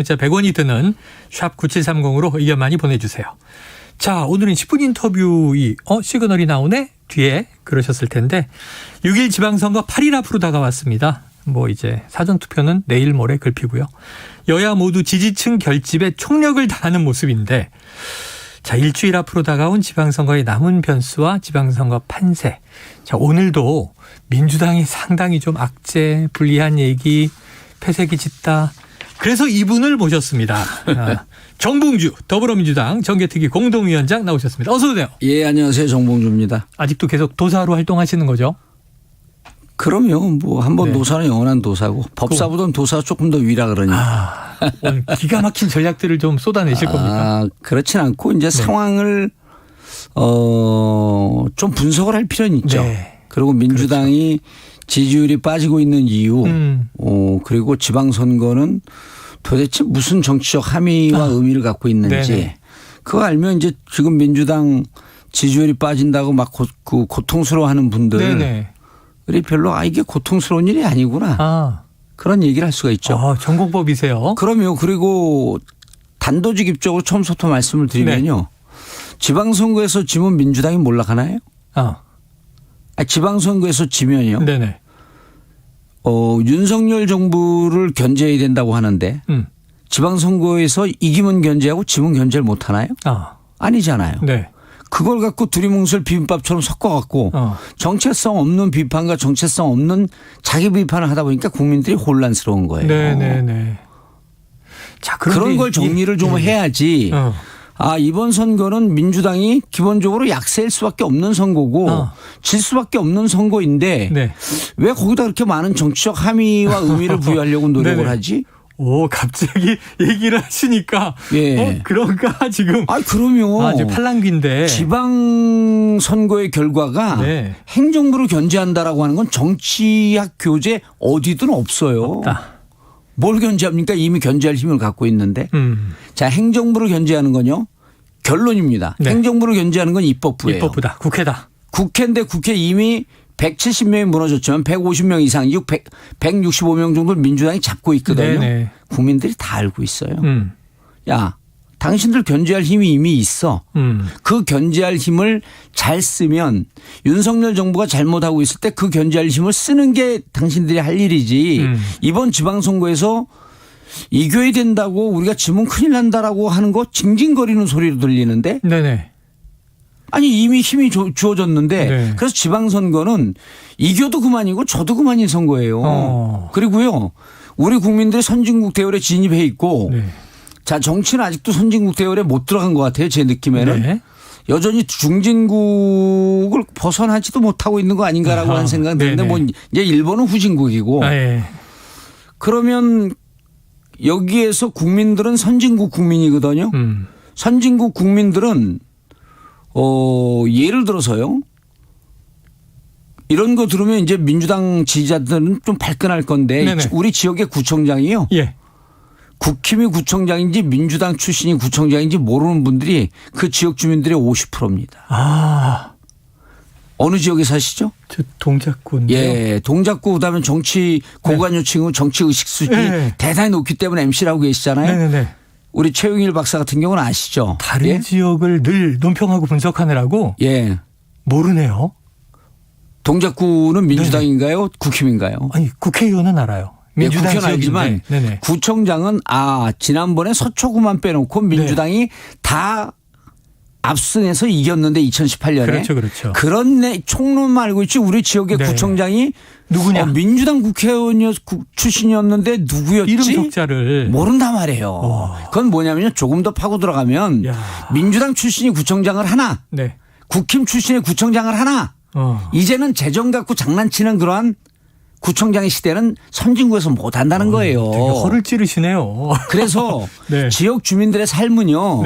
문자 100원이 드는 샵 9730으로 의견 많이 보내주세요. 자, 오늘은 10분 인터뷰 시그널이 나오네? 뒤에 그러셨을 텐데 6일 지방선거 8일 앞으로 다가왔습니다. 이제 사전투표는 내일 모레 걸피고요. 여야 모두 지지층 결집에 총력을 다하는 모습인데 자, 일주일 앞으로 다가온 지방선거의 남은 변수와 지방선거 판세. 자, 오늘도 민주당이 상당히 좀 악재, 불리한 얘기, 패색이 짙다. 그래서 이분을 모셨습니다. 정봉주 더불어민주당 정개특위 공동위원장 나오셨습니다. 어서 오세요. 예, 안녕하세요. 정봉주입니다. 아직도 계속 도사로 활동하시는 거죠? 그럼요. 한번 네. 도사는 영원한 도사고 법사보다는 도사가 조금 더 위라 그러니까. 오늘 기가 막힌 전략들을 좀 쏟아내실 겁니까? 그렇진 않고 이제 상황을 좀 분석을 할 필요는 있죠. 네. 그리고 민주당이 지지율이 빠지고 있는 이유 그리고 지방선거는 도대체 무슨 정치적 함의와 의미를 갖고 있는지 네네. 그거 알면 이제 지금 민주당 지지율이 빠진다고 막 고통스러워하는 분들이 네네. 별로 이게 고통스러운 일이 아니구나. 그런 얘기를 할 수가 있죠. 전공법이세요. 그럼요. 그리고 단도직입적으로 처음부터 말씀을 드리면요. 네. 지방선거에서 지면 민주당이 몰락하나요? 지방선거에서 지면요. 네네. 윤석열 정부를 견제해야 된다고 하는데 지방선거에서 이기면 견제하고 지면 견제를 못하나요? 아니잖아요. 네. 그걸 갖고 두리뭉술 비빔밥처럼 섞어갖고 정체성 없는 비판과 정체성 없는 자기 비판을 하다 보니까 국민들이 혼란스러운 거예요. 네네네. 자, 그런 걸 정리를 좀 해야지. 이번 선거는 민주당이 기본적으로 약세일 수밖에 없는 선거고 질 수밖에 없는 선거인데 네. 왜 거기다 그렇게 많은 정치적 함의와 의미를 부여하려고 노력을 하지? 갑자기 얘기를 하시니까 예. 그런가 지금. 그럼요. 지금 팔랑귀인데. 지방선거의 결과가 네. 행정부를 견제한다라고 하는 건 정치학 교재 어디든 없어요. 없다. 뭘 견제합니까? 이미 견제할 힘을 갖고 있는데. 자, 행정부를 견제하는 건요. 결론입니다. 네. 행정부를 견제하는 건 입법부예요. 입법부다. 국회다. 국회인데 국회 이미 170명이 무너졌지만 150명 이상, 165명 정도를 민주당이 잡고 있거든요. 네네. 국민들이 다 알고 있어요. 야, 당신들 견제할 힘이 이미 있어. 그 견제할 힘을 잘 쓰면 윤석열 정부가 잘못하고 있을 때 그 견제할 힘을 쓰는 게 당신들이 할 일이지. 이번 지방선거에서 이겨야 된다고 우리가 지면 큰일 난다라고 하는 거 징징거리는 소리로 들리는데. 네네. 이미 힘이 주어졌는데 네. 그래서 지방선거는 이겨도 그만이고 져도 그만인 선거예요. 그리고요. 우리 국민들이 선진국 대열에 진입해 있고 네. 자, 정치는 아직도 선진국 대열에 못 들어간 것 같아요. 제 느낌에는. 네. 여전히 중진국을 벗어나지도 못하고 있는 거 아닌가라고 하는 생각이 드는데 이제 일본은 후진국이고 예. 그러면 여기에서 국민들은 선진국 국민이거든요. 선진국 국민들은 예를 들어서요. 이런 거 들으면 이제 민주당 지지자들은 좀 발끈할 건데 네네. 우리 지역의 구청장이요. 예. 국힘이 구청장인지 민주당 출신이 구청장인지 모르는 분들이 그 지역 주민들의 50%입니다. 어느 지역에 사시죠? 저 동작구인데요. 예, 동작구 그다음에 정치 고관여층은 정치 의식 수준이 대단히 높기 때문에 MC라고 계시잖아요. 네네네. 우리 최용일 박사 같은 경우는 아시죠? 다른 지역을 늘 논평하고 분석하느라고 모르네요. 동작구는 민주당인가요? 국힘인가요? 국회의원은 알아요. 민주당 국회는 알지만 구청장은 지난번에 서초구만 빼놓고 민주당이 다 압승해서 이겼는데 2018년에. 그렇죠. 그런 총론만 알고 있지 우리 지역의 구청장이 누구냐? 민주당 국회의원 출신이었는데 누구였지? 이름 석자를 모른단 말이에요. 그건 뭐냐면요. 조금 더 파고 들어가면 민주당 출신이 구청장을 하나 국힘 출신의 구청장을 하나 이제는 재정 갖고 장난치는 그러한 구청장의 시대는 선진국에서 못한다는 거예요. 되게 허를 찌르시네요. 그래서 지역 주민들의 삶은요.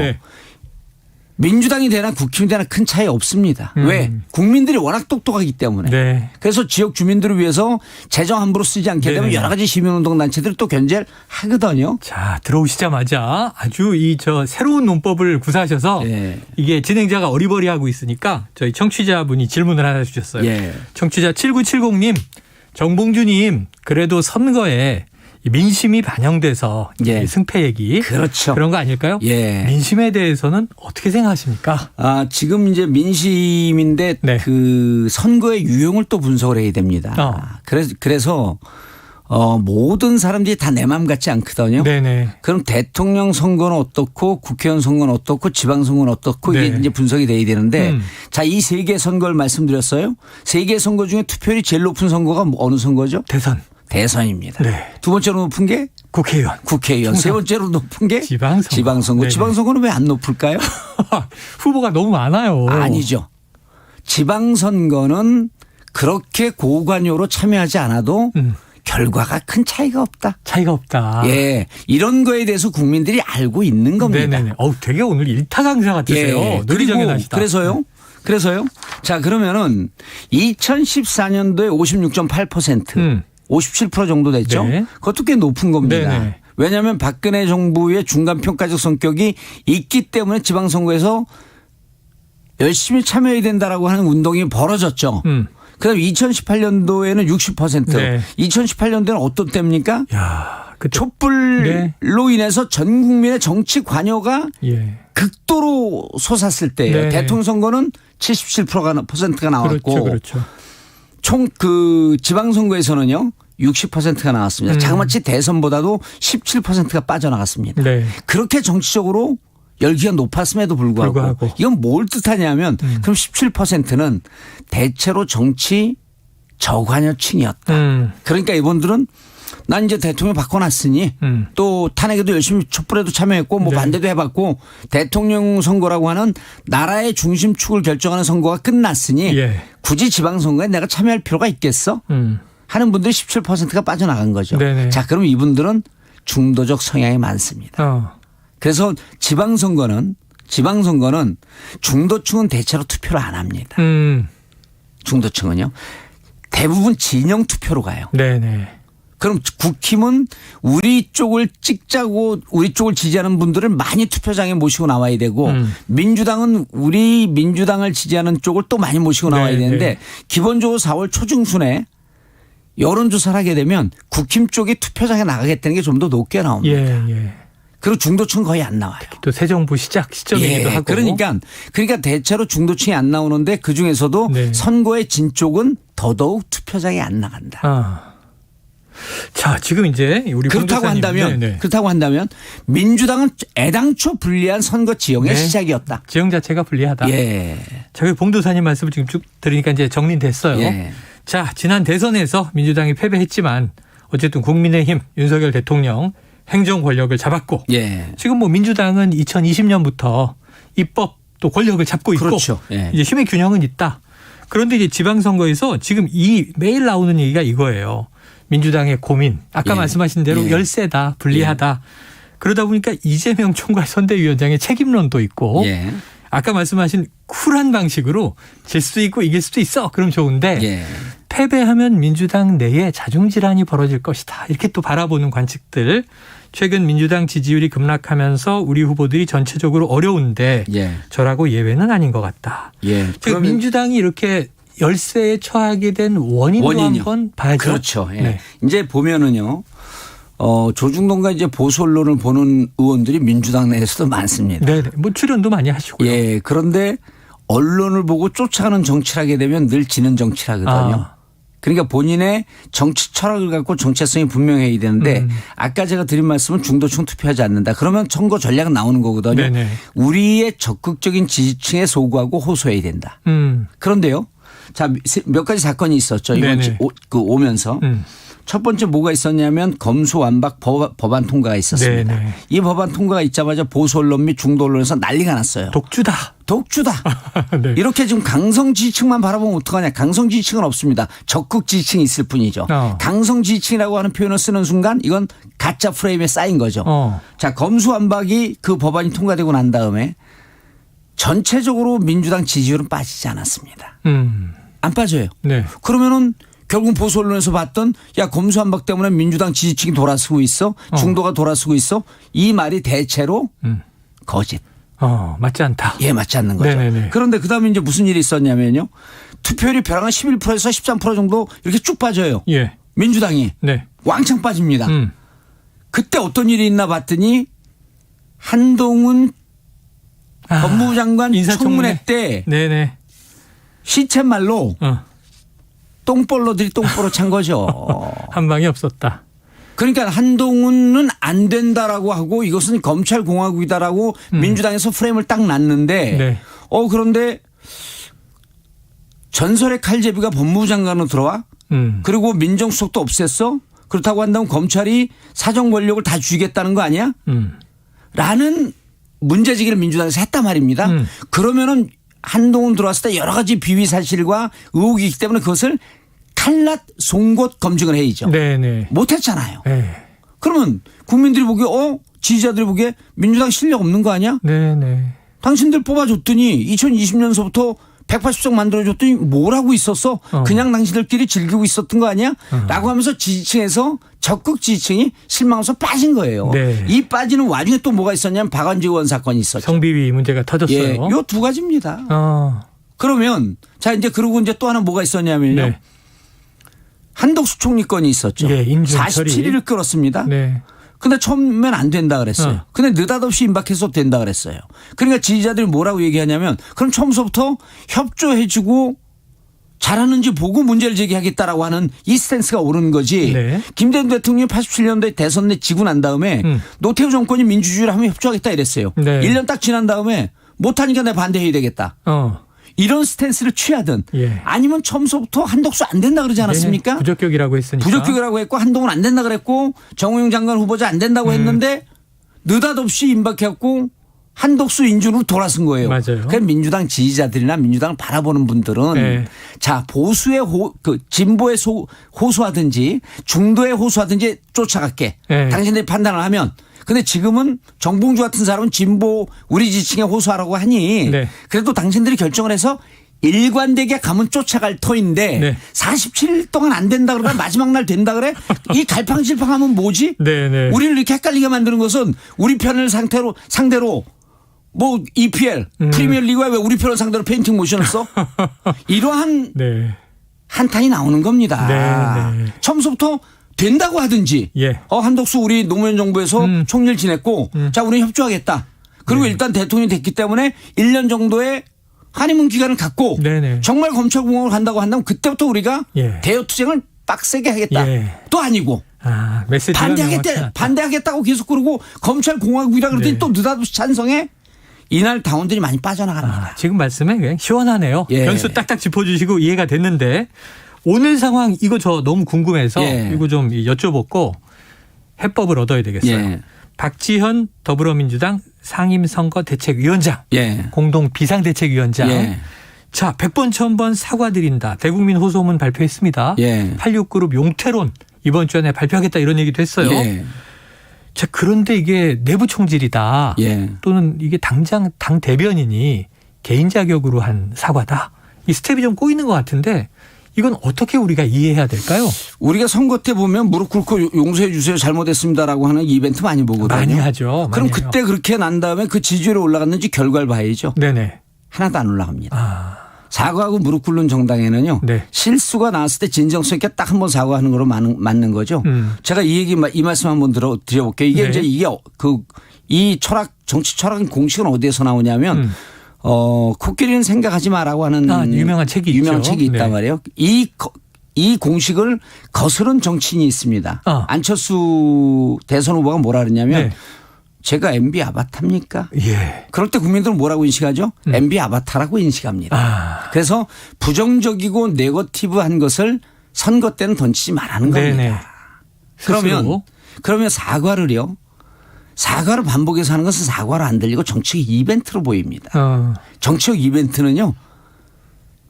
민주당이 되나 국힘이 되나 큰 차이 없습니다. 왜? 국민들이 워낙 똑똑하기 때문에. 그래서 지역 주민들을 위해서 재정 함부로 쓰지 않게 되면 여러 가지 시민운동단체들이 또 견제를 하거든요. 자, 들어오시자마자 아주 새로운 논법을 구사하셔서 이게 진행자가 어리버리하고 있으니까 저희 청취자분이 질문을 하나 주셨어요. 청취자 7970님, 정봉주님, 그래도 선거에 이 민심이 반영돼서 예. 이 승패 얘기 그렇죠. 그런 거 아닐까요? 예. 민심에 대해서는 어떻게 생각하십니까? 지금 이제 민심인데 네. 그 선거의 유형을 또 분석을 해야 됩니다. 그래서 모든 사람들이 다 내 맘 같지 않거든요. 네네. 그럼 대통령 선거는 어떻고 국회의원 선거는 어떻고 지방선거는 어떻고 네. 이게 이제 분석이 돼야 되는데 자, 이 세 개 선거를 말씀드렸어요. 세 개 선거 중에 투표율이 제일 높은 선거가 어느 선거죠? 대선. 대선입니다. 네. 두 번째로 높은 게 국회의원. 국회의원. 세 번째로 높은 게 지방선거. 지방선거. 네네. 지방선거는 왜 안 높을까요? 후보가 너무 많아요. 아니죠. 지방선거는 그렇게 고관여로 참여하지 않아도 결과가 큰 차이가 없다. 차이가 없다. 예, 이런 거에 대해서 국민들이 알고 있는 겁니다. 네네네. 되게 오늘 일타 강사 같으세요. 예, 늘 그리고 정연하시다. 그래서요. 자, 그러면은 2014년도에 56.8%, 57% 정도 됐죠. 네. 그것도 꽤 높은 겁니다. 네네. 왜냐하면 박근혜 정부의 중간평가적 성격이 있기 때문에 지방선거에서 열심히 참여해야 된다라고 하는 운동이 벌어졌죠. 그다음 2018년도에는 60%. 네. 2018년도에는 어떤 때입니까? 야, 촛불로 인해서 전 국민의 정치 관여가 예. 극도로 솟았을 때예요. 네. 대통령 선거는 77%가 나왔고 그렇죠. 총 그 지방선거에서는요 60%가 나왔습니다. 자그마치 대선보다도 17%가 빠져나갔습니다. 네. 그렇게 정치적으로 열기가 높았음에도 불구하고 이건 뭘 뜻하냐면 그럼 17%는 대체로 정치 저관여층이었다. 그러니까 이분들은 난 이제 대통령 바꿔놨으니 또 탄핵에도 열심히 촛불에도 참여했고 뭐 네. 반대도 해봤고 대통령 선거라고 하는 나라의 중심축을 결정하는 선거가 끝났으니 예. 굳이 지방선거에 내가 참여할 필요가 있겠어? 하는 분들이 17%가 빠져나간 거죠. 네네. 자, 그럼 이분들은 중도적 성향이 많습니다. 그래서 지방선거는 중도층은 대체로 투표를 안 합니다. 중도층은요. 대부분 진영 투표로 가요. 네네. 그럼 국힘은 우리 쪽을 찍자고 우리 쪽을 지지하는 분들을 많이 투표장에 모시고 나와야 되고 민주당은 우리 민주당을 지지하는 쪽을 또 많이 모시고 나와야 되는데 기본적으로 4월 초중순에 여론조사를 하게 되면 국힘 쪽이 투표장에 나가겠다는 게 좀 더 높게 나옵니다. 예. 그리고 중도층은 거의 안 나와요. 또 새 정부 시작 시점이기도 하고. 그러니까 대체로 중도층이 안 나오는데 그중에서도 네. 선거에 진 쪽은 더더욱 투표장에 안 나간다. 자, 지금 이제 우리 그렇다고 한다면 민주당은 애당초 불리한 선거 지형의 시작이었다. 지형 자체가 불리하다. 예. 저희 봉도사님 말씀을 지금 쭉 들으니까 이제 정리됐어요. 예. 자, 지난 대선에서 민주당이 패배했지만 어쨌든 국민의힘 윤석열 대통령 행정 권력을 잡았고 예. 지금 뭐 민주당은 2020년부터 입법 또 권력을 잡고 있고 그렇죠. 예. 이제 힘의 균형은 있다. 그런데 이제 지방선거에서 지금 매일 나오는 얘기가 이거예요. 민주당의 고민. 아까 말씀하신 대로 열세다, 불리하다. 그러다 보니까 이재명 총괄 선대위원장의 책임론도 있고 아까 말씀하신 쿨한 방식으로 질 수도 있고 이길 수도 있어. 그럼 좋은데 패배하면 민주당 내에 자중질환이 벌어질 것이다. 이렇게 또 바라보는 관측들. 최근 민주당 지지율이 급락하면서 우리 후보들이 전체적으로 어려운데 저라고 예외는 아닌 것 같다. 즉 민주당이 이렇게 열세에 처하게 된 원인도 한번 봐야죠. 그렇죠. 이제 보면은요. 조중동과 이제 보수 언론을 보는 의원들이 민주당 내에서도 많습니다. 네, 뭐 출연도 많이 하시고요. 그런데 언론을 보고 쫓아가는 정치를 하게 되면 늘 지는 정치를 하거든요. 그러니까 본인의 정치 철학을 갖고 정체성이 분명해야 되는데 아까 제가 드린 말씀은 중도층 투표하지 않는다. 그러면 선거 전략은 나오는 거거든요. 네네. 우리의 적극적인 지지층에 소구하고 호소해야 된다. 그런데요. 자, 몇 가지 사건이 있었죠. 이번 오면서. 첫 번째 뭐가 있었냐면 검수완박 법안 통과가 있었습니다. 네네. 이 법안 통과가 있자마자 보수 언론 및 중도 언론에서 난리가 났어요. 독주다. 네. 이렇게 지금 강성 지지층만 바라보면 어떡하냐. 강성 지지층은 없습니다. 적극 지지층이 있을 뿐이죠. 강성 지지층이라고 하는 표현을 쓰는 순간 이건 가짜 프레임에 쌓인 거죠. 자, 검수완박이 그 법안이 통과되고 난 다음에 전체적으로 민주당 지지율은 빠지지 않았습니다. 안 빠져요. 네. 그러면은 결국 보수 언론에서 봤던 검수완박 때문에 민주당 지지층이 돌아서고 있어. 중도가 돌아서고 있어. 이 말이 대체로 거짓. 맞지 않다. 맞지 않는 거죠. 네네네. 그런데 그다음에 이제 무슨 일이 있었냐면요. 투표율이 벼랑한 11%에서 13% 정도 이렇게 쭉 빠져요. 민주당이 왕창 빠집니다. 그때 어떤 일이 있나 봤더니 한동훈 법무부 장관 청문회 때 네네. 시쳇말로 똥볼로들이 똥보로 찬 거죠. 한 방이 없었다. 그러니까 한동훈은 안 된다라고 하고 이것은 검찰공화국이다라고 민주당에서 프레임을 딱 놨는데 네. 그런데 전설의 칼제비가 법무부 장관으로 들어와? 그리고 민정수석도 없앴어? 그렇다고 한다면 검찰이 사정 권력을 다 쥐겠다는 거 아니야? 라는 문제제기를 민주당에서 했단 말입니다. 그러면은 한동훈 들어왔을 때 여러 가지 비위 사실과 의혹이 있기 때문에 그것을 칼날 송곳 검증을 해야죠. 네네. 못했잖아요. 네. 그러면 국민들이 보기에 지지자들이 보기에 민주당 실력 없는 거 아니야? 네네. 당신들 뽑아줬더니 2020년서부터 180석 만들어줬더니 뭘 하고 있었어? 그냥 당신들끼리 즐기고 있었던 거 아니야? 라고 하면서 지지층에서 적극 지지층이 실망해서 빠진 거예요. 네. 이 빠지는 와중에 또 뭐가 있었냐면 박완지 의원 사건이 있었죠. 성비위 문제가 터졌어요. 예, 요 두 가지입니다. 그러면 자 이제 그러고 이제 또 하나 뭐가 있었냐면요. 네. 한덕수 총리 건이 있었죠. 예, 인준 처리. 47일을 끌었습니다. 네. 근데 처음엔 안 된다 그랬어요. 근데 느닷없이 임박해서 된다 그랬어요. 그러니까 지지자들이 뭐라고 얘기하냐면 그럼 처음부터 협조해주고 잘하는지 보고 문제를 제기하겠다라고 하는 이 스탠스가 옳은 거지. 네. 김대중 대통령이 87년도에 대선 내 지고 난 다음에 노태우 정권이 민주주의를 하면 협조하겠다 이랬어요. 네. 1년 딱 지난 다음에 못하니까 내가 반대해야 되겠다. 이런 스탠스를 취하든 예. 아니면 처음부터 한덕수 안 된다 그러지 않았습니까? 네. 부적격이라고 했으니까. 부적격이라고 했고 한동훈 안 된다 그랬고 정호영 장관 후보자 안 된다고 했는데 느닷없이 임박해갖고 한덕수 인준으로 돌아선 거예요. 맞아요. 그러니까 민주당 지지자들이나 민주당을 바라보는 분들은 네. 자 보수의 진보에 호소하든지 중도에 호소하든지 쫓아갈게. 네. 당신들이 판단을 하면. 근데 지금은 정봉주 같은 사람은 진보 우리 지지층에 호소하라고 하니 네. 그래도 당신들이 결정을 해서 일관되게 가면 쫓아갈 터인데 네. 47일 동안 안 된다 그러면 마지막 날 된다 그래? 이 갈팡질팡하면 뭐지? 네네. 우리를 이렇게 헷갈리게 만드는 것은 우리 편을 상대로 뭐 EPL 프리미어리그가 왜 우리 편을 상대로 페인팅 모션을 써? 이러한 네. 한탄이 나오는 겁니다. 네. 처음부터 된다고 하든지 예. 한덕수 우리 노무현 정부에서 총리를 지냈고 자 우리는 협조하겠다. 그리고 일단 대통령이 됐기 때문에 1년 정도의 한의문 기간을 갖고 네네. 정말 검찰공화국을 간다고 한다면 그때부터 우리가 예. 대여투쟁을 빡세게 하겠다. 예. 또 아니고 메시지가 반대하겠다고 계속 그러고 검찰공화국이라 그러더니 네. 또 느닷없이 찬성해. 이날 당원들이 많이 빠져나갑니다. 지금 말씀에 그냥 시원하네요. 예. 변수 딱딱 짚어주시고 이해가 됐는데 오늘 상황 이거 저 너무 궁금해서 예. 이거 좀 여쭤보고 해법을 얻어야 되겠어요. 예. 박지현 더불어민주당 상임선거대책위원장 예. 공동 비상대책위원장 예. 자 100번 1000번 사과드린다. 대국민 호소문 발표했습니다. 예. 86그룹 용태론 이번 주 안에 발표하겠다 이런 얘기도 했어요. 예. 자 그런데 이게 내부 총질이다. 예. 또는 이게 당장 당 대변인이 개인 자격으로 한 사과다. 이 스텝이 좀 꼬이는 것 같은데 이건 어떻게 우리가 이해해야 될까요? 우리가 선거 때 보면 무릎 꿇고 용서해 주세요 잘못했습니다라고 하는 이벤트 많이 보거든요. 많이 하죠. 그럼 많이 해요. 그때 그렇게 난 다음에 그 지지율이 올라갔는지 결과를 봐야죠. 네네. 하나도 안 올라갑니다. 사과하고 무릎 꿇는 정당에는요. 네. 실수가 나왔을 때 진정성 있게 딱 한 번 사과하는 거로 맞는 거죠. 제가 이 말씀 한번 드려볼게요. 이게 네. 이제 이 정치 철학 공식은 어디에서 나오냐면 코끼리는 생각하지 마라고 하는 유명한 책이 유명한 있죠. 책이 있단 네. 말이에요. 이 공식을 거스른 정치인이 있습니다. 안철수 대선 후보가 뭐라 그러냐면 네. 제가 MB 아바타입니까? 예. 그럴 때 국민들은 뭐라고 인식하죠? MB 아바타라고 인식합니다. 그래서 부정적이고 네거티브한 것을 선거 때는 던지지 말라는 겁니다. 네네. 그러면 사과를 반복해서 하는 것은 사과로 안 들리고 정치적 이벤트로 보입니다. 정치적 이벤트는요.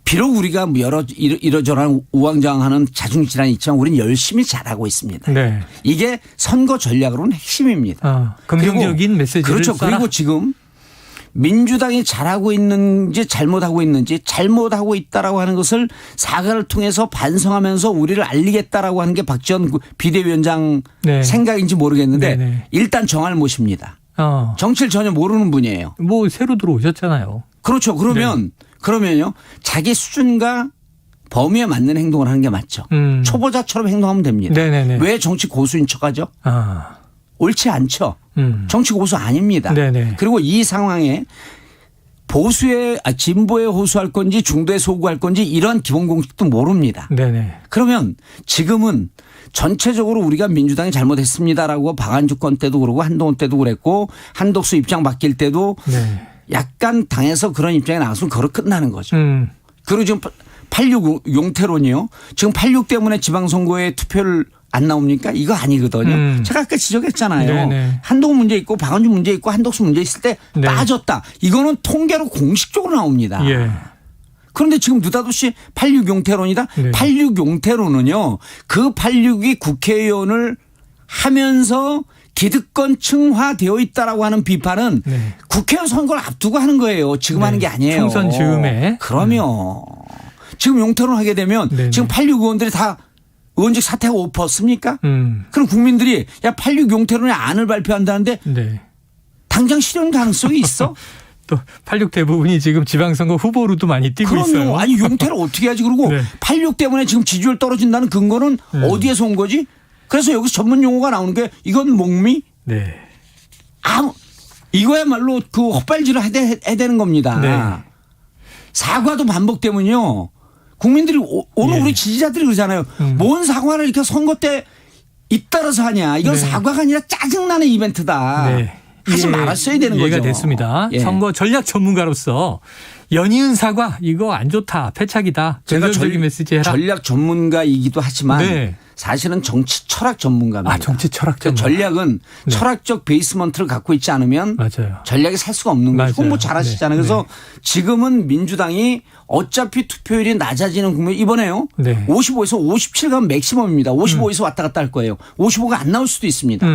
비록 우리가 이러저러한 우왕좌왕하는 자중질환이 있지만 우리는 열심히 잘하고 있습니다. 네. 이게 선거 전략으로는 핵심입니다. 긍정적인 메시지를 그렇죠. 쏴라. 그리고 지금 민주당이 잘하고 있는지 잘못하고 있는지 잘못하고 있다라고 하는 것을 사과를 통해서 반성하면서 우리를 알리겠다라고 하는 게 박지원 비대위원장 네. 생각인지 모르겠는데 네네. 일단 정할 모십니다. 정치를 전혀 모르는 분이에요. 뭐 새로 들어오셨잖아요. 그렇죠. 그러면요. 자기 수준과 범위에 맞는 행동을 하는 게 맞죠. 초보자처럼 행동하면 됩니다. 네네네. 왜 정치 고수인 척하죠? 옳지 않죠. 정치 고수 아닙니다. 네네. 그리고 이 상황에 진보에 호소할 건지 중도에 소구할 건지 이런 기본 공식도 모릅니다. 네네. 그러면 지금은 전체적으로 우리가 민주당이 잘못했습니다라고 박안주 건 때도 그러고 한동훈 때도 그랬고 한덕수 입장 바뀔 때도 네. 약간 당에서 그런 입장이 나왔으면 그걸로 끝나는 거죠. 그리고 지금 86 용태론이요. 지금 86 때문에 지방선거에 투표를 안 나옵니까? 이거 아니거든요. 제가 아까 지적했잖아요. 네네. 한동훈 문제 있고 박원준 문제 있고 한덕수 문제 있을 때 네. 빠졌다. 이거는 통계로 공식적으로 나옵니다. 예. 그런데 지금 느닷없이 86 용태론이다. 네. 86 용태론은요. 그 86이 국회의원을 하면서 기득권 층화되어 있다라고 하는 비판은 네. 국회의원 선거를 앞두고 하는 거예요. 지금 네. 하는 게 아니에요. 총선 즈음에. 그러면 지금 용태론 하게 되면 네네. 지금 86 의원들이 다 의원직 사퇴하고 엎었습니까? 그럼 국민들이 야 86 용태론의 안을 발표한다는데 네. 당장 실현 가능성이 있어? 또 86 대부분이 지금 지방선거 후보로도 많이 뛰고 그럼요. 있어요. 아니 용태를 어떻게 하지? 그리고 네. 86 때문에 지금 지지율 떨어진다는 근거는 어디에서 온 거지? 그래서 여기서 전문 용어가 나오는 게 이건 목미? 네. 이거야말로 그 헛발질을 해야 되는 겁니다. 네. 사과도 반복되면요. 국민들이 오늘 예. 우리 지지자들이 그러잖아요. 뭔 사과를 이렇게 선거 때 잇따라서 하냐. 이건 네. 사과가 아니라 짜증나는 이벤트다. 네. 하지 말았어야 되는 이해가 거죠. 됐습니다. 예. 선거 전략 전문가로서 연이은 사과 이거 안 좋다. 패착이다. 제가 긍정적인 메시지 해라. 전략 전문가이기도 하지만 네. 사실은 정치 철학 전문가입니다. 정치 철학 전문가. 전략은 네. 철학적 베이스먼트를 갖고 있지 않으면 맞아요. 전략이 살 수가 없는 맞아요. 거죠. 홍보 잘하시잖아요. 네. 그래서 지금은 민주당이 어차피 투표율이 낮아지는 국면 이번에요. 네. 55에서 57 가면 맥시멈입니다. 55에서 왔다 갔다 할 거예요. 55가 안 나올 수도 있습니다.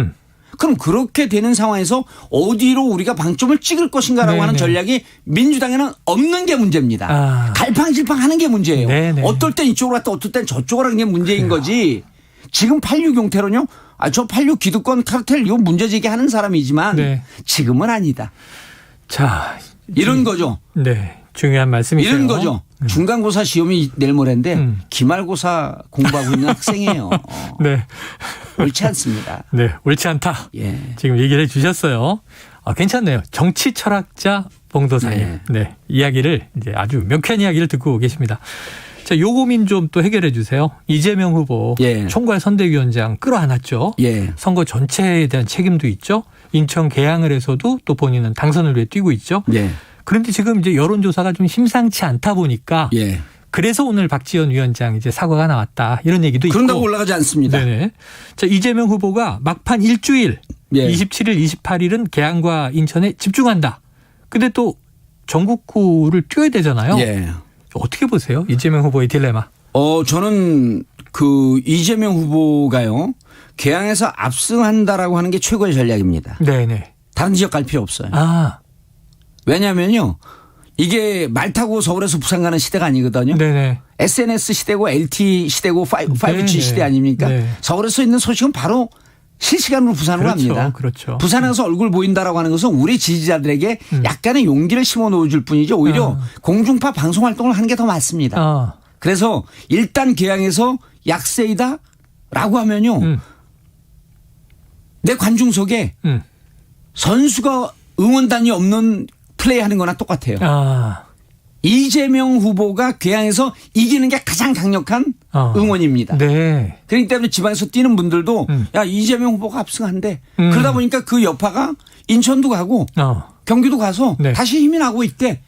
그럼 그렇게 되는 상황에서 어디로 우리가 방점을 찍을 것인가라고 네네. 하는 전략이 민주당에는 없는 게 문제입니다. 갈팡질팡하는 게 문제예요. 네네. 어떨 땐 이쪽으로 갔다 어떨 땐 저쪽으로 가는 게 문제인 거지. 지금 86 용태론요. 저 86 기득권 카르텔 이거 문제 제기하는 사람이지만 네. 지금은 아니다. 자, 이런 거죠. 네. 중요한 말씀이세요. 이런 거죠. 중간고사 시험이 내일 모레인데 기말고사 공부하고 있는 학생이에요. 네. 옳지 않습니다. 네. 옳지 않다. 예. 지금 얘기를 해 주셨어요. 괜찮네요. 정치 철학자 봉도사님. 네. 이야기를 이제 아주 명쾌한 이야기를 듣고 계십니다. 자, 요 고민 좀 또 해결해 주세요. 이재명 후보 예. 총괄 선대위원장 끌어안았죠. 예. 선거 전체에 대한 책임도 있죠. 인천 개항을 해서도 또 본인은 당선을 위해 뛰고 있죠. 예. 그런데 지금 이제 여론조사가 좀 심상치 않다 보니까 예. 그래서 오늘 박지원 위원장 이제 사과가 나왔다 이런 얘기도 있고. 그런다고 올라가지 않습니다. 네네. 자, 이재명 후보가 막판 일주일 예. 27일, 28일은 개항과 인천에 집중한다. 근데 또 전국구를 뛰어야 되잖아요. 예. 어떻게 보세요? 이재명 후보의 딜레마. 저는 그 이재명 후보가요. 개항에서 압승한다라고 하는 게 최고의 전략입니다. 네네. 다른 지역 갈 필요 없어요. 왜냐하면요. 이게 말 타고 서울에서 부산 가는 시대가 아니거든요. 네네. SNS 시대고 LTE 시대고 5G 네네. 시대 아닙니까? 네. 서울에서 있는 소식은 바로 실시간으로 부산으로 그렇죠. 갑니다. 그렇죠. 부산에 가서 얼굴 보인다라고 하는 것은 우리 지지자들에게 약간의 용기를 심어 놓아줄 뿐이죠. 오히려 공중파 방송 활동을 하는 게 더 맞습니다. 그래서 일단 개항에서 약세이다라고 하면요. 내 관중석에 선수가 응원단이 없는 플레이하는 거나 똑같아요. 이재명 후보가 개항에서 이기는 게 가장 강력한 응원입니다. 네. 그렇기 때문에 지방에서 뛰는 분들도 야 이재명 후보가 압승한대. 그러다 보니까 그 여파가 인천도 가고 경기도 가서 네. 다시 힘이 나고 있대.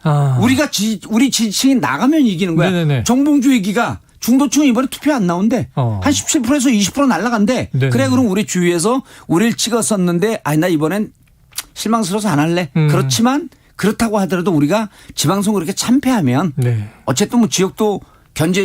우리 지지층이 나가면 이기는 거야. 네네네. 정봉주 얘기가 중도층 이번에 투표 안 나온대. 한 17%에서 20% 날라간대. 네네. 그래 그럼 우리 주위에서 우리를 찍었었는데 나 이번엔 실망스러워서 안 할래. 그렇지만 그렇다고 하더라도 우리가 지방선거 그렇게 참패하면 어쨌든 뭐 지역도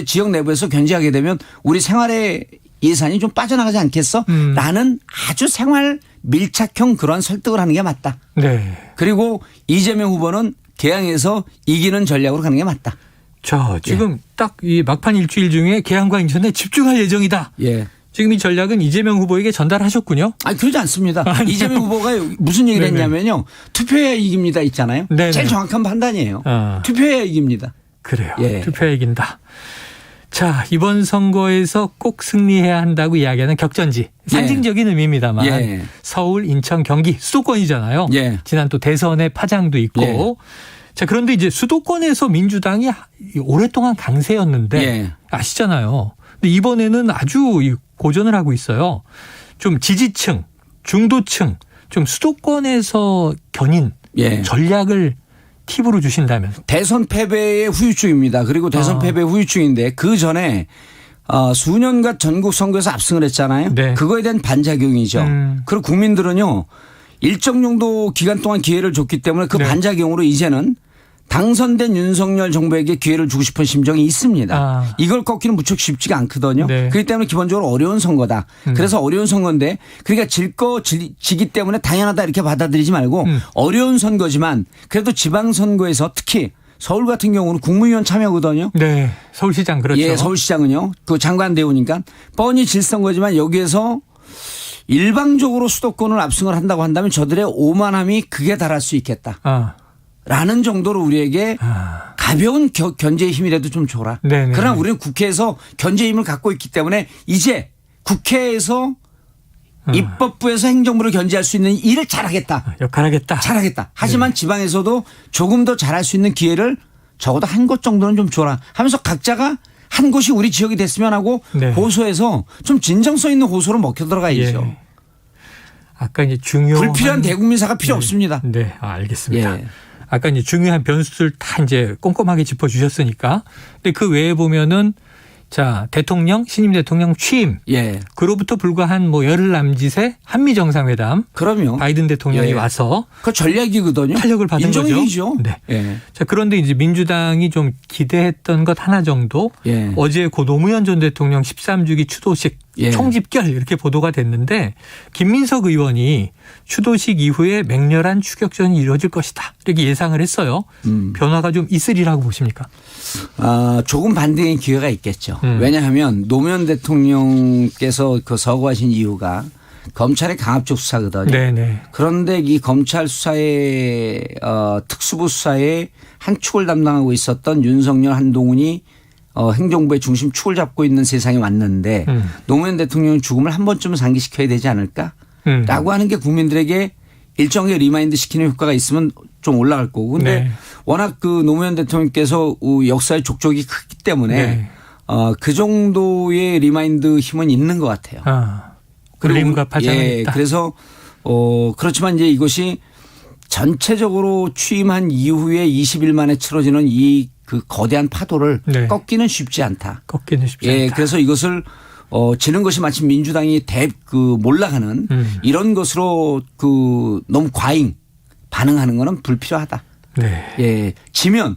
지역 내부에서 견제하게 되면 우리 생활의 예산이 좀 빠져나가지 않겠어? 라는 아주 생활 밀착형 그런 설득을 하는 게 맞다. 네. 그리고 이재명 후보는 개항에서 이기는 전략으로 가는 게 맞다. 자, 지금 딱 이 막판 일주일 중에 개항과 인천에 집중할 예정이다. 예. 지금 이 전략은 이재명 후보에게 전달하셨군요. 그러지 않습니다. 이재명 후보가 무슨 얘기를 했냐면요. 투표해야 이깁니다 있잖아요. 네네. 제일 정확한 판단이에요. 투표해야 이깁니다. 그래요. 예. 투표에 이긴다. 자, 이번 선거에서 꼭 승리해야 한다고 이야기하는 격전지. 상징적인 의미입니다만 예. 서울, 인천, 경기 수도권이잖아요. 예. 지난 또 대선의 파장도 있고. 예. 자, 그런데 이제 수도권에서 민주당이 오랫동안 강세였는데 예. 아시잖아요. 근데 이번에는 아주 고전을 하고 있어요. 좀 지지층, 중도층, 좀 수도권에서 견인 예. 전략을 팁으로 주신다면. 대선 패배의 후유증입니다. 그리고 대선 패배의 후유증인데 그 전에 수년간 전국 선거에서 압승을 했잖아요. 네. 그거에 대한 반작용이죠. 그리고 국민들은요. 일정 정도 기간 동안 기회를 줬기 때문에 그 네. 반작용으로 이제는 당선된 윤석열 정부에게 기회를 주고 싶은 심정이 있습니다. 이걸 꺾기는 무척 쉽지가 않거든요. 네. 그렇기 때문에 기본적으로 어려운 선거다. 그래서 어려운 선거인데 그러니까 지기 때문에 당연하다 이렇게 받아들이지 말고 어려운 선거지만 그래도 지방선거에서 특히 서울 같은 경우는 국무위원 참여거든요. 네. 서울시장 그렇죠. 예, 서울시장은요. 그 장관 대우니까 뻔히 질 선거지만 여기에서 일방적으로 수도권을 압승을 한다고 한다면 저들의 오만함이 극에 달할 수 있겠다. 라는 정도로 우리에게 가벼운 견제의 힘이라도 좀 줘라. 네네. 그러나 우리는 국회에서 견제의 힘을 갖고 있기 때문에 이제 국회에서 입법부에서 행정부를 견제할 수 있는 일을 잘하겠다. 역할하겠다. 잘하겠다. 하지만 지방에서도 조금 더 잘할 수 있는 기회를 적어도 한 곳 정도는 좀 줘라 하면서 각자가 한 곳이 우리 지역이 됐으면 하고 네. 호소해서 좀 진정성 있는 호소로 먹혀 들어가야죠. 예. 아까 이제 중요한 불필요한 대국민사가 필요 없습니다. 네, 알겠습니다. 예. 아까 이제 중요한 변수들 다 이제 꼼꼼하게 짚어주셨으니까. 근데 그 외에 보면은 자, 대통령, 신임 대통령 취임. 예. 그로부터 불과 한 열흘 남짓의 한미 정상회담. 그럼요. 바이든 대통령이 예. 와서 그 전략이거든요. 탄력을 받은 인정이죠. 거죠. 네. 예. 자, 그런데 이제 민주당이 좀 기대했던 것 하나 정도. 예. 어제 고 노무현 전 대통령 13주기 추도식 예. 총집결 이렇게 보도가 됐는데 김민석 의원이 추도식 이후에 맹렬한 추격전이 이루어질 것이다. 이렇게 예상을 했어요. 변화가 좀 있으리라고 보십니까? 조금 반등의 기회가 있겠죠. 왜냐하면 노무현 대통령께서 그 서거하신 이유가 검찰의 강압적 수사거든요. 네네. 그런데 이 검찰 수사의 특수부 수사의 한 축을 담당하고 있었던 윤석열, 한동훈이 행정부의 중심 축을 잡고 있는 세상에 왔는데 노무현 대통령 죽음을 한 번쯤은 상기시켜야 되지 않을까라고 하는 게 국민들에게 일정의 리마인드 시키는 효과가 있으면 좀 올라갈 거고. 근데 네. 워낙 그 노무현 대통령께서 역사의 족적이 크기 때문에 네. 그 정도의 리마인드 힘은 있는 것 같아요. 울림과 파장은 예, 있다. 그래서 그렇지만 이제 이것이 전체적으로 취임한 이후에 20일 만에 치러지는 이 그 거대한 파도를 네. 꺾기는 쉽지 않다. 꺾기는 쉽지 예, 않다. 그래서 이것을 지는 것이 마치 민주당이 몰락하는 이런 것으로 너무 과잉 반응하는 것은 불필요하다. 네. 예, 지면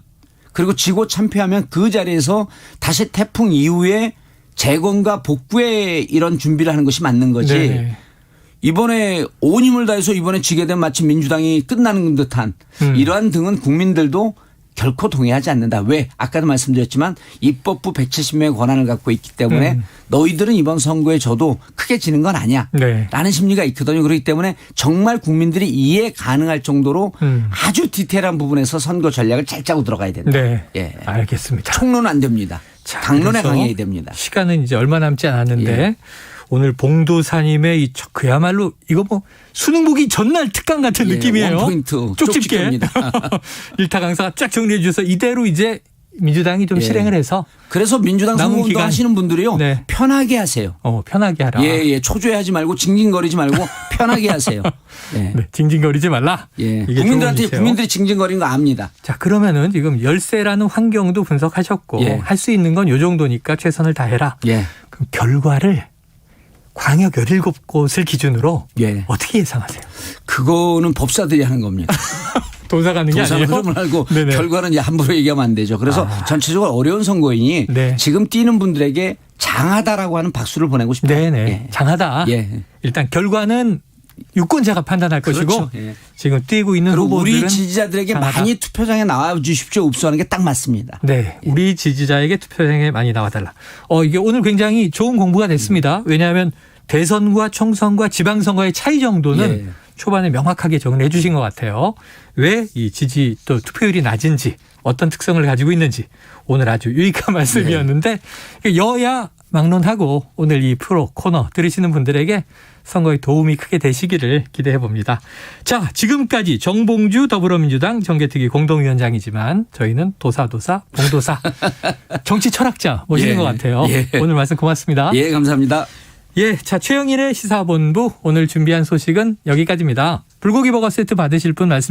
그리고 지고 참패하면 그 자리에서 다시 태풍 이후에 재건과 복구에 이런 준비를 하는 것이 맞는 거지. 네. 이번에 온 힘을 다해서 이번에 지게 된 마치 민주당이 끝나는 듯한 이러한 등은 국민들도 결코 동의하지 않는다. 왜? 아까도 말씀드렸지만 입법부 170명의 권한을 갖고 있기 때문에 너희들은 이번 선거에 져도 크게 지는 건 아니야. 네. 라는 심리가 있거든요. 그렇기 때문에 정말 국민들이 이해 가능할 정도로 아주 디테일한 부분에서 선거 전략을 잘 짜고 들어가야 된다. 네. 예. 알겠습니다. 총론 안 됩니다. 자, 당론에 그래서 강해야 됩니다. 시간은 이제 얼마 남지 않았는데 예. 오늘 봉도사님의 그야말로 이거 수능 보기 전날 특강 같은 예, 느낌이에요. 원포인트 쪽집게. 쪽집게입니다. 일타 강사가 쫙 정리해 주셔서 이대로 이제 민주당이 좀 예. 실행을 해서 그래서 민주당 남은 선거운동 기간. 하시는 분들이요. 네. 편하게 하세요. 편하게 하라. 예. 초조해하지 말고 징징거리지 말고 편하게 하세요. 예. 네, 징징거리지 말라. 예. 이게 국민들한테 좋은 국민들이 징징거리는 거 압니다. 자, 그러면은 지금 열세라는 환경도 분석하셨고 예. 할 수 있는 건 요 정도니까 최선을 다해라. 예. 그럼 결과를 광역 17곳을 기준으로 예. 어떻게 예상하세요? 그거는 법사들이 하는 겁니다. 도사가 하는 게 도사 아니에요? 흐름을 알고 네네. 결과는 이제 함부로 얘기하면 안 되죠. 그래서 전체적으로 어려운 선거이니 네. 지금 뛰는 분들에게 장하다라고 하는 박수를 보내고 싶다. 네네. 예. 장하다. 예. 일단 결과는 유권자가 판단할 것이고 그렇죠. 예. 지금 뛰고 있는 그리고 후보들은 우리 지지자들에게 장하다. 많이 투표장에 나와 주십시오. 읍수하는 게 딱 맞습니다. 네, 우리 지지자에게 투표장에 많이 나와달라. 이게 오늘 굉장히 좋은 공부가 됐습니다. 왜냐하면 대선과 총선과 지방선거의 차이 정도는 예. 초반에 명확하게 정리해 주신 것 같아요. 왜 이 지지 또 투표율이 낮은지 어떤 특성을 가지고 있는지 오늘 아주 유익한 말씀이었는데 여야 막론하고 오늘 이 프로 코너 들으시는 분들에게 선거에 도움이 크게 되시기를 기대해 봅니다. 자, 지금까지 정봉주 더불어민주당 정개특위 공동위원장이지만 저희는 도사도사 봉도사 정치 철학자 모시는 것 같아요. 오늘 말씀 고맙습니다. 예, 감사합니다. 예, 자, 최영일의 시사본부 오늘 준비한 소식은 여기까지입니다. 불고기 버거 세트 받으실 분 말씀드립니다.